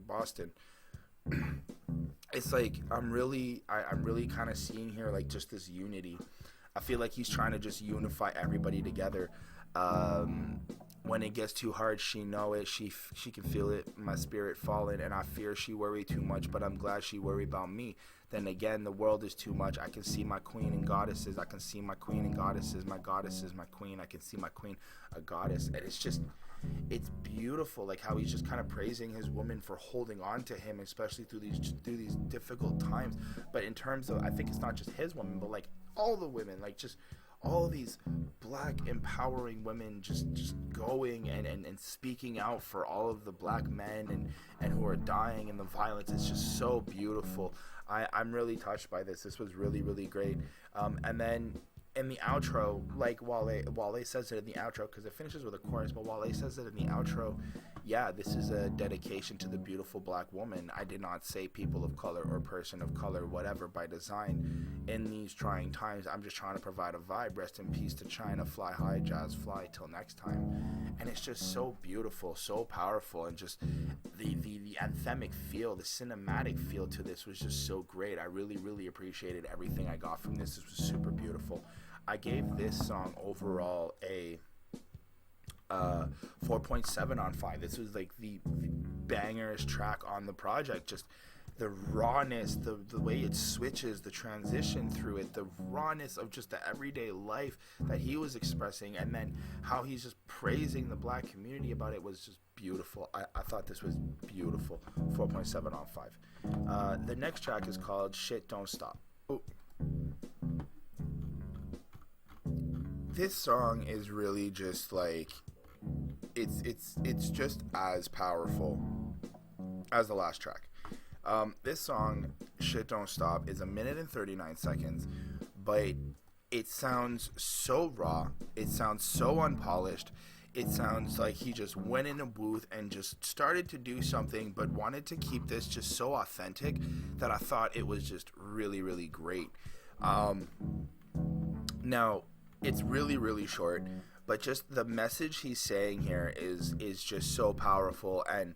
Boston. It's like I'm really kind of seeing here, like, just this unity. I feel like he's trying to just unify everybody together. When it gets too hard, she know it, she can feel it, my spirit falling, and I fear she worry too much, but I'm glad she worry about me. Then again, the world is too much. I can see my queen and goddesses. I can see my queen and goddesses. My goddess is my queen. I can see my queen, a goddess. And it's beautiful, like how he's just kind of praising his woman for holding on to him, especially through these difficult times. But in terms of, I think it's not just his woman, but like all the women, like just all these black empowering women just going and speaking out for all of the black men and who are dying in the violence. It's just so beautiful. I'm really touched by this. This was really, really great. And then in the outro, like Wale says it in the outro, because it finishes with a chorus, but Wale says it in the outro, yeah, this is a dedication to the beautiful black woman. I did not say people of color or person of color, whatever, by design. In these trying times, I'm just trying to provide a vibe. Rest in peace to China. Fly high, jazz, fly till next time. And it's just so beautiful, so powerful, and just the anthemic feel, the cinematic feel to this was just so great. I really, really appreciated everything I got from this. This was super beautiful. I gave this song overall a 4.7 on 5. This was like the bangers track on the project. Just the rawness, the way it switches, the transition through it, the rawness of just the everyday life that he was expressing, and then how he's just praising the black community about it was just beautiful. I thought this was beautiful. 4.7 on 5. The next track is called Shit Don't Stop. Ooh. This song is really just like, it's just as powerful as the last track. This song, Shit Don't Stop, is 1 minute and 39 seconds, but it sounds so raw, it sounds so unpolished, it sounds like he just went in a booth and just started to do something, but wanted to keep this just so authentic that I thought it was just really, really great. Now, it's really, really short, but just the message he's saying here is just so powerful, and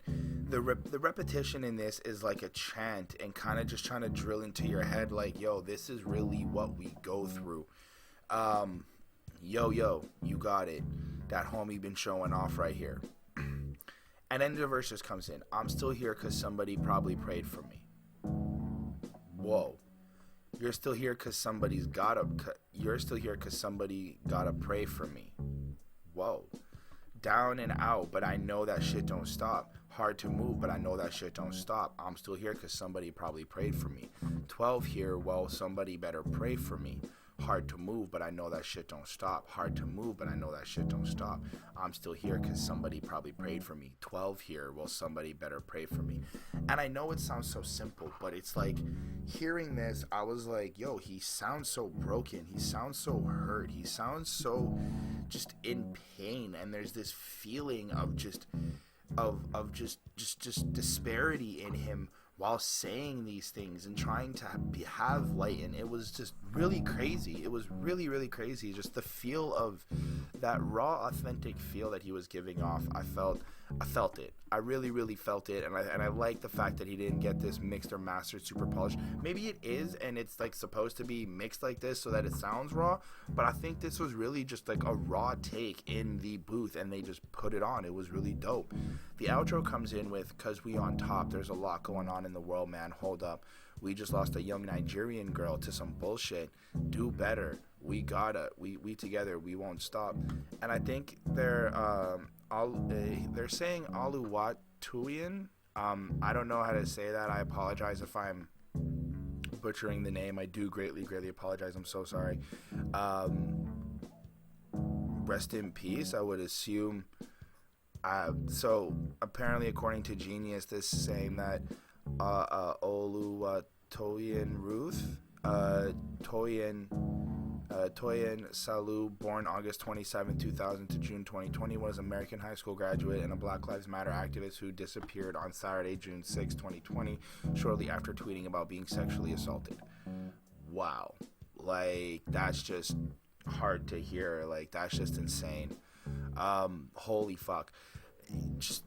the repetition in this is like a chant and kind of just trying to drill into your head, like, yo, this is really what we go through. Yo, you got it. That homie been showing off right here. And then the verse just comes in. I'm still here because somebody probably prayed for me. Whoa. You're still here because somebody gotta pray for me. Whoa. Down and out, but I know that shit don't stop. Hard to move, but I know that shit don't stop. I'm still here because somebody probably prayed for me. 12 here, well, somebody better pray for me. Hard to move, but I know that shit don't stop. Hard to move, but I know that shit don't stop. I'm still here because somebody probably prayed for me. 12 here, well, somebody better pray for me. And I know it sounds so simple, but it's like, hearing this, I was like, yo, he sounds so broken. He sounds so hurt. He sounds so just in pain. And there's this feeling of just disparity in him while saying these things and trying to have light. And it was just really crazy. It was really, really crazy. Just the feel of that raw, authentic feel that he was giving off, I felt I felt it. I really, really felt it, and I like the fact that he didn't get this mixed or mastered, super polished. Maybe it is, and it's like supposed to be mixed like this so that it sounds raw. But I think this was really just like a raw take in the booth, and they just put it on. It was really dope. The outro comes in with "'Cause we on top. There's a lot going on in the world, man. Hold up. We just lost a young Nigerian girl to some bullshit. Do better. We gotta. We together. We won't stop." And I think they're saying Oluwatoyin. I don't know how to say that. I apologize if I'm butchering the name. I do greatly apologize. I'm so sorry. Rest in peace, I would assume. So apparently, according to Genius, this is saying that Oluwatoyin Ruth, Toyin Salu, born August 27, 2000 to June 2020, was an American high school graduate and a Black Lives Matter activist who disappeared on Saturday, June 6, 2020, shortly after tweeting about being sexually assaulted. Wow. Like, that's just hard to hear. Like, that's just insane. Holy fuck. Just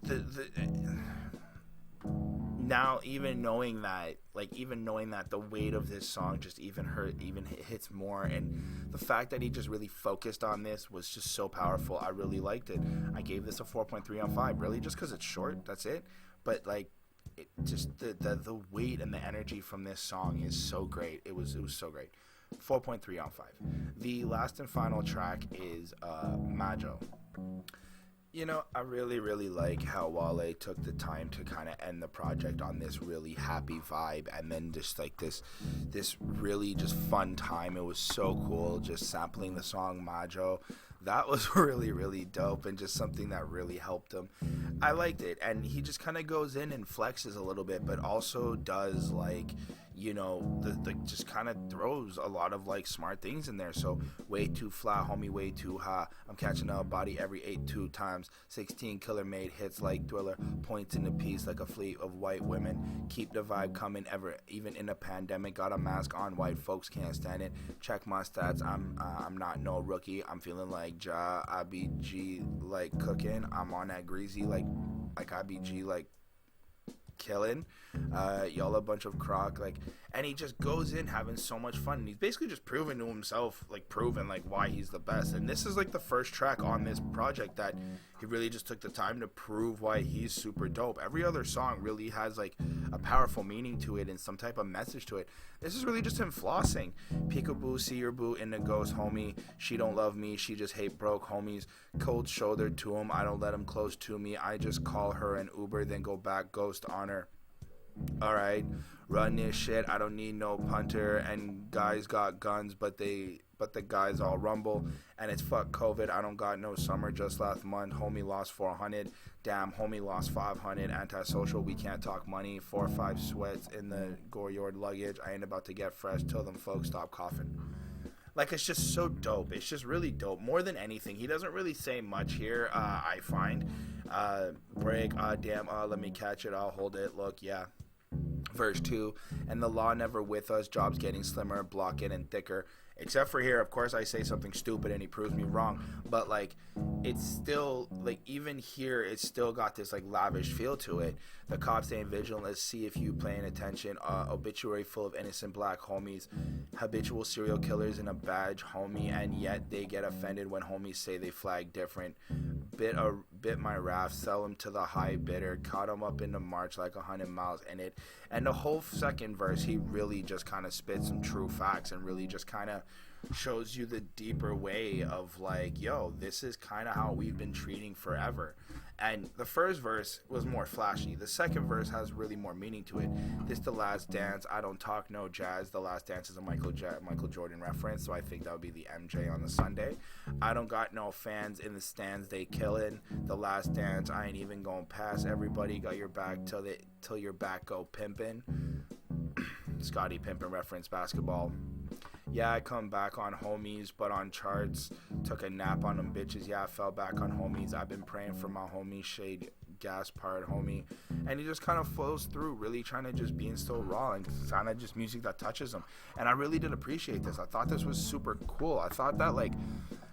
now, even knowing that the weight of this song just even hits more, and the fact that he just really focused on this was just so powerful. I really liked it. I gave this a 4.3 on 5, really, just because it's short. That's it. But like, it just the weight and the energy from this song is so great. It was so great. 4.3 on 5. The last and final track is MAAJO. You know, I really, really like how Wale took the time to kind of end the project on this really happy vibe, and then just like this really just fun time. It was so cool, just sampling the song MAAJO. That was really, really dope, and just something that really helped him. I liked it, and he just kind of goes in and flexes a little bit, but also does like, you know, the just kind of throws a lot of like smart things in there. So way too fly, homie, way too high. I'm catching a body every 8-2 times. 16 killer made hits like Thriller, points in the piece like a fleet of white women. Keep the vibe coming ever, even in a pandemic. Got a mask on, white folks can't stand it. Check my stats, I'm not no rookie. I'm feeling like IBG like cooking. I'm on that greasy like IBG like killing. Y'all a bunch of crock, like, and he just goes in having so much fun, and he's basically just proving to himself, like proving like why he's the best. And this is like the first track on this project that he really just took the time to prove why he's super dope. Every other song really has like a powerful meaning to it and some type of message to it. This is really just him flossing. Peekaboo, see your boo in the ghost, homie. She don't love me, she just hate broke homies. Cold shoulder to him, I don't let him close to me. I just call her an Uber, then go back, ghost on her. Alright, run this shit, I don't need no punter. And guys got guns, but the guys all rumble. And it's fuck COVID, I don't got no summer. Just last month, homie lost 400. Damn, homie lost 500. Antisocial, we can't talk money. 4 or 5 sweats in the Goryard luggage. I ain't about to get fresh till them folks stop coughing. Like, it's just so dope. It's just really dope. More than anything, he doesn't really say much here, I find. Break, damn, let me catch it, I'll hold it, look, yeah. Verse 2, and the law never with us, jobs getting slimmer, block getting thicker. Except for here, of course, I say something stupid and he proves me wrong. But, like, it's still, like, even here, it's still got this, like, lavish feel to it. The cops staying vigilant, let's see if you paying attention. Obituary full of innocent black homies. Habitual serial killers in a badge, homie. And yet they get offended when homies say they flag different. Bit my raft, sell him to the high bidder. Caught him up in the march like 100 miles in it. And the whole second verse, he really just kind of spits some true facts and really just kind of shows you the deeper way of like, yo, this is kind of how we've been treating forever. And the first verse was more flashy. The second verse has really more meaning to it. This the last dance, I don't talk no jazz. The last dance is a Michael Jordan reference, so I think that would be the MJ on the Sunday. I don't got no fans in the stands, they killin'. The last dance, I ain't even gonna pass. Everybody got your back till your back go pimpin'. Scottie Pimpin' reference, basketball. Yeah, I come back on homies, but on charts. Took a nap on them bitches. Yeah, I fell back on homies. I've been praying for my homie, shade gas part homie. And he just kind of flows through, really trying to just being still raw and kind of just music that touches him. And I really did appreciate this. I thought this was super cool. I thought that, like,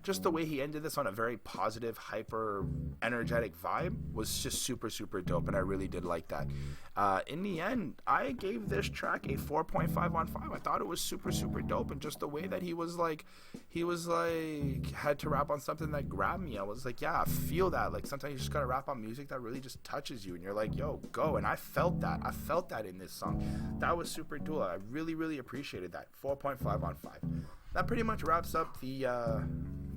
just the way he ended this on a very positive, hyper energetic vibe was just super, super dope, and I really did like that. In the end, I gave this track a 4.5 on 5. I thought it was super, super dope, and just the way that he was like had to rap on something that grabbed me. I was like, yeah, I feel that. Like, sometimes you just gotta rap on music that really just touches you, and you're like, yo, go. And I felt that in this song. That was super cool. I really, really appreciated that. 4.5 on 5. That pretty much wraps up the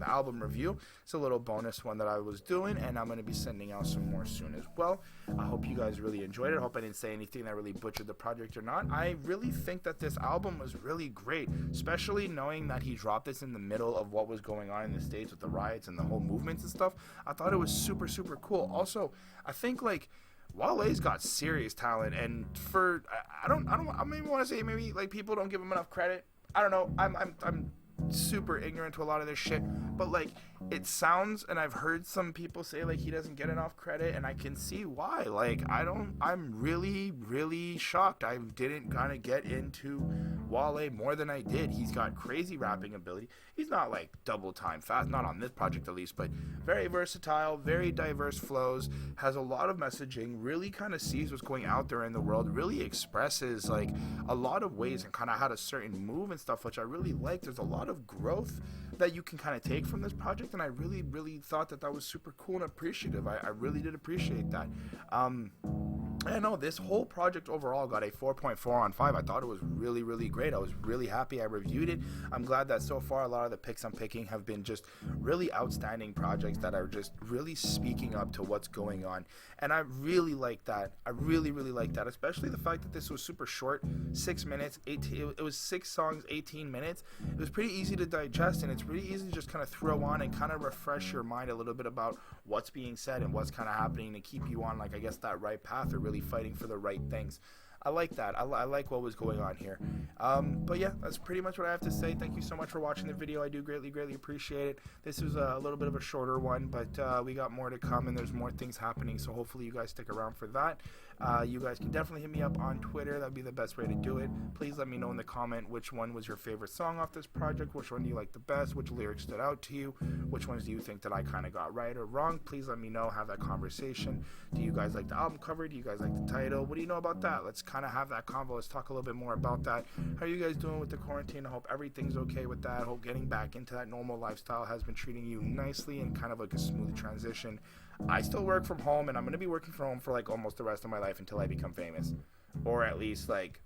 album review. It's a little bonus one that I was doing, and I'm going to be sending out some more soon as well. I hope you guys really enjoyed it. I hope I didn't say anything that really butchered the project or not. I really think that this album was really great, especially knowing that he dropped this in the middle of what was going on in the States with the riots and the whole movements and stuff. I thought it was super, super cool. Also, I think, like, Wale's got serious talent, and I maybe want to say maybe like people don't give him enough credit. I don't know. I'm super ignorant to a lot of this shit, but like it sounds, and I've heard some people say like he doesn't get enough credit, and I can see why. Like I'm really, really shocked I didn't kind of get into Wale more than I did. He's got crazy rapping ability. He's not like double time fast, not on this project at least, but very versatile, very diverse flows, has a lot of messaging, really kind of sees what's going out there in the world, really expresses like a lot of ways and kind of had a certain move and stuff, which I really like. There's a lot of growth that you can kind of take from this project, and I really, really thought that was super cool and appreciative. I really did appreciate that. I know this whole project overall got a 4.4 on 5. I thought it was really, really great. I was really happy I reviewed it. I'm glad that so far a lot of the picks I'm picking have been just really outstanding projects that are just really speaking up to what's going on. And I really like that. I really, really like that, especially the fact that this was super short, 6 minutes, 18. It was 6 songs, 18 minutes. It was pretty easy to digest, and it's really easy to just kind of throw on and kind of refresh your mind a little bit about what's being said and what's kind of happening to keep you on, like, I guess, that right path or really fighting for the right things. I like that. I like what was going on here. But yeah, that's pretty much what I have to say. Thank you so much for watching the video. I do greatly, greatly appreciate it. This was a little bit of a shorter one, but we got more to come, and there's more things happening, so hopefully you guys stick around for that. You guys can definitely hit me up on Twitter. That'd be the best way to do it. Please let me know in the comment which one was your favorite song off this project, which one do you like the best, which lyrics stood out to you, which ones do you think that I kind of got right or wrong. Please let me know, have that conversation. Do you guys like the album cover? Do you guys like the title? What do you know about that? Let's kind of have that convo. Let's talk a little bit more about that. How are you guys doing with the quarantine? I hope everything's okay with that. I hope getting back into that normal lifestyle has been treating you nicely and kind of like a smooth transition. I still work from home, and I'm going to be working from home for like almost the rest of my life until I become famous, or at least like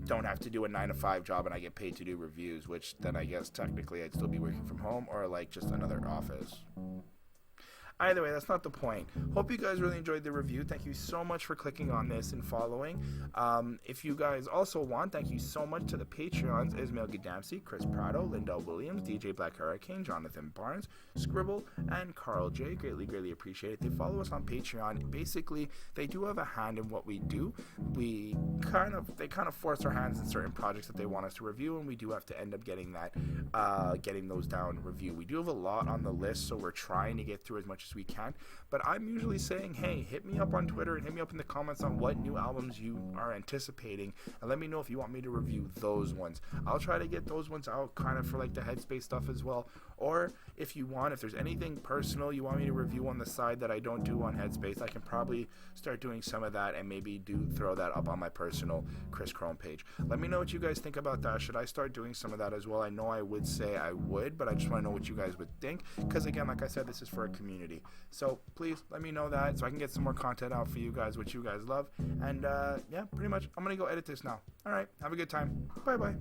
don't have to do a 9-to-5 job and I get paid to do reviews, which then I guess technically I'd still be working from home or like just another office. Either way, that's not the point. Hope you guys really enjoyed the review. Thank you so much for clicking on this and following. If you guys also want, thank you so much to the Patreons: Ismail Gadamsi, Chris Prado, Linda Williams, DJ Black Hurricane, Jonathan Barnes, Scribble, and Carl J. Greatly, greatly appreciate it. They follow us on Patreon. Basically, they do have a hand in what we do. They kind of force our hands in certain projects that they want us to review, and we do have to end up getting those down review. We do have a lot on the list, so we're trying to get through as much as we can, but I'm usually saying, hey, hit me up on Twitter and hit me up in the comments on what new albums you are anticipating, and let me know if you want me to review those ones. I'll try to get those ones out kind of for like the Headspace stuff as well, or if there's anything personal you want me to review on the side that I don't do on Headspace, I can probably start doing some of that and maybe throw that up on my personal Chris Chrome page. Let me know what you guys think about that. Should I start doing some of that as well? I know I would say I would, but I just want to know what you guys would think, because again, like I said, this is for a community. So please let me know that so I can get some more content out for you guys, which you guys love. And yeah, pretty much I'm gonna go edit this now. All right, have a good time. Bye bye.